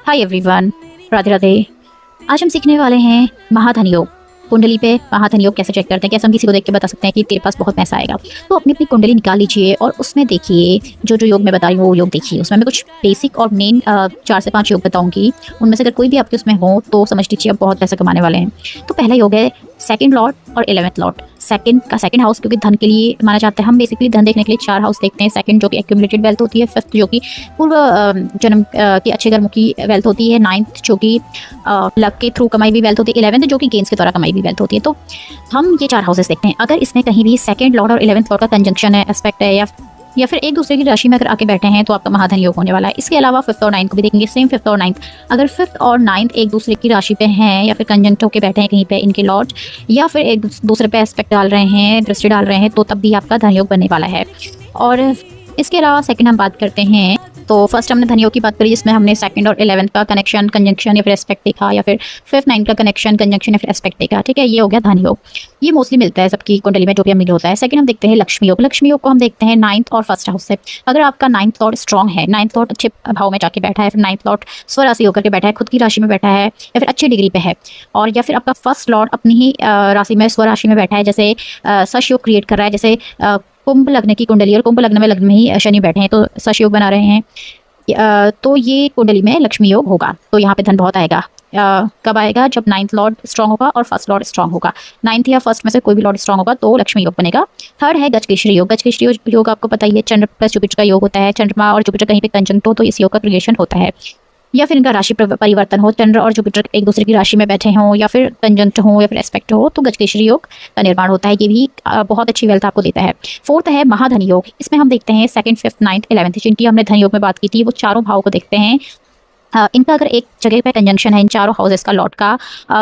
Hi everyone, Radhe Radhe. आज हम सीखने वाले हैं महाधन योग। कुंडली पे महाधन योग कैसे चेक करते हैं, कैसे हम किसी को देख के बता सकते हैं कि तेरे पास बहुत पैसा आएगा। तो अपनी अपनी कुंडली निकाल लीजिए और उसमें देखिए जो जो योग मैं बता रही हूँ वो योग देखिए। उसमें मैं कुछ बेसिक और मेन 4 से 5 योग बताऊंगी। उनमें से अगर कोई भी आपके उसमें हो तो समझ लीजिए आप बहुत पैसा कमाने वाले हैं। तो पहला योग है सेकंड लॉर्ड और 11th लॉर्ड। सेकंड हाउस क्योंकि धन के लिए माना जाता है। हम बेसिकली धन देखने के लिए 4 हाउस देखते हैं। सेकंड जो कि एक्यूमुलेटेड वेल्थ होती है, फिफ्थ जो कि पूर्व जन्म की अच्छे कर्मों की वेल्थ होती है, 9th जो कि लक के थ्रू कमाई हुई वेल्थ होती है, 11th जो कि गेन्स के द्वारा कमाई हुई वेल्थ होती है। तो हम ये 4 हाउसेस देखते हैं। अगर इसमें कहीं भी सेकंड लॉर्ड और 11th लॉर्ड का कंजंक्शन है, एस्पेक्ट है या फिर एक दूसरे की राशि में अगर आके बैठे हैं तो आपका महाधन योग होने वाला है। इसके अलावा 5th और 9th को भी देखेंगे। सेम 5th और 9th, अगर 5th और 9th एक दूसरे की राशि पे हैं या फिर कंजंक्ट होकर बैठे हैं कहीं पे इनके लॉर्ड, या फिर एक दूसरे पे एस्पेक्ट डाल रहे हैं, दृष्टि डाल रहे हैं, तो तब भी आपका धन योग बनने वाला है। और इसके अलावा सेकंड हम बात करते हैं तो फर्स्ट हमने धन योग की बात करी जिसमें हमने सेकंड और 11th का कनेक्शन, कंजंक्शन या फिर एस्पेक्ट देखा, या फिर 5th 9th का कनेक्शन, कंजंक्शन या फिर एस्पेक्ट देखा। ठीक है, ये हो गया धन योग। ये मोस्टली मिलता है सबकी कुंडली में, जो भी अमीर होता है। सेकंड हम देखते हैं लक्ष्मी योग। लक्ष्मी योग को हम देखते हैं 9th और 1st हाउस से। अगर आपका 9th लॉर्ड स्ट्रॉन्ग है, 9th लॉर्ड अच्छे भाव में जाके बैठा है, फिर 9th लॉर्ड स्वराशि होकर के बैठा है, खुद की राशि में बैठा है, या फिर अच्छी डिग्री पे है, और या फिर आपका 1st लॉर्ड अपनी ही राशि में स्वराशि में बैठा है, जैसे सश योग क्रिएट कर रहा है, जैसे कुंभ लग्न की कुंडली और कुंभ लग्न में ही शनि बैठे हैं तो सश योग बना रहे हैं, तो ये कुंडली में लक्ष्मी योग होगा। तो यहाँ पे धन बहुत आएगा। कब आएगा? जब 9th लॉर्ड स्ट्रॉन्ग होगा और 1st लॉर्ड स्ट्रॉन्ग होगा। 9th या 1st में से कोई भी लॉर्ड स्ट्रॉन्ग होगा तो लक्ष्मी योग बनेगा। थर्ड है गजकेसरी योग। गजकेसरी योग आपको पता ही है, चंद्र प्लस जुपिटर का योग होता है। चंद्रमा और जुपिटर कहीं पे कंजंक्ट हो तो इस योग का क्रिएशन होता है, या फिर इनका राशि परिवर्तन हो, चंद्र और जुपिटर एक दूसरे की राशि में बैठे हों, या फिर कंजंक्ट हो, या फिर एस्पेक्ट हो, तो गजकेसरी योग का निर्माण होता है। ये भी बहुत अच्छी वेल्थ आपको देता है। फोर्थ है महाधन योग। इसमें हम देखते हैं 2nd 5th 9th 11th, जिनकी हमने धन योग में बात की थी, वो चारों भाव को देखते हैं। इनका अगर एक जगह पे कंजंक्शन है इन चारों हाउसेस का लॉर्ड का,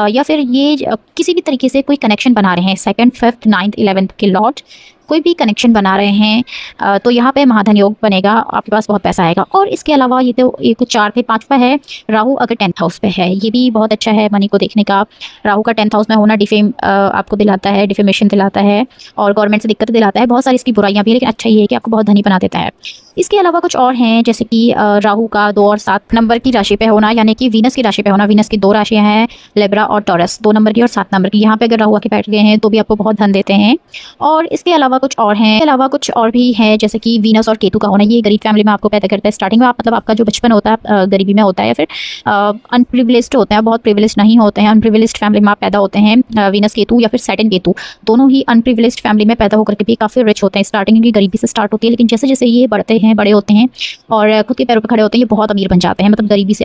या फिर ये किसी भी तरीके से कोई कनेक्शन बना रहे हैं, 2nd 5th 9th 11th के लॉर्ड कोई भी कनेक्शन बना रहे हैं, तो यहाँ पे महाधन योग बनेगा, आपके पास बहुत पैसा आएगा। और इसके अलावा ये तो ये कुछ 4 थे। 5वां है राहु, अगर 10th हाउस पे है, ये भी बहुत अच्छा है मनी को देखने का। राहु का 10th हाउस में होना डिफेम आपको दिलाता है, डिफेमेशन दिलाता है और गवर्नमेंट से दिक्कत दिलाता है। बहुत सारी इसकी बुराइयां भी है, लेकिन अच्छा ये है कि आपको बहुत धनी बना देता है। इसके अलावा कुछ और हैं, जैसे कि राहु का 2 और 7 नंबर की राशि पे होना, यानी कि वीनस की राशि पे होना। वीनस की 2 राशियां हैं, लिब्रा और टॉरस, 2 नंबर की और 7 नंबर की। यहाँ पे अगर राहु आके बैठ गए हैं तो भी आपको बहुत धन देते हैं। और इसके अलावा कुछ और हैं, कुछ और भी है, जैसे कि वीनस और केतु का होना। ये गरीब फैमिली में आपको पैदा करता है। स्टार्टिंग में आप मतलब आपका जो बचपन होता है गरीबी में होता है, या फिर अनप्रिविलेज्ड होते हैं, बहुत प्रिविलेज्ड नहीं होते हैं, अनप्रिविलेज्ड फैमिली में आप पैदा होते हैं। वीनस केतु या फिर सैटर्न केतु दोनों ही अनप्रिविलेज्ड फैमिली में पैदा होकर के भी काफ़ी रिच होते हैं। स्टार्टिंग की गरीबी से स्टार्ट होती है, लेकिन जैसे जैसे ये बढ़ते हैं, बड़े होते हैं और खुद के पैरों पर खड़े होते हैं, ये बहुत अमीर बन जाते हैं, मतलब गरीबी से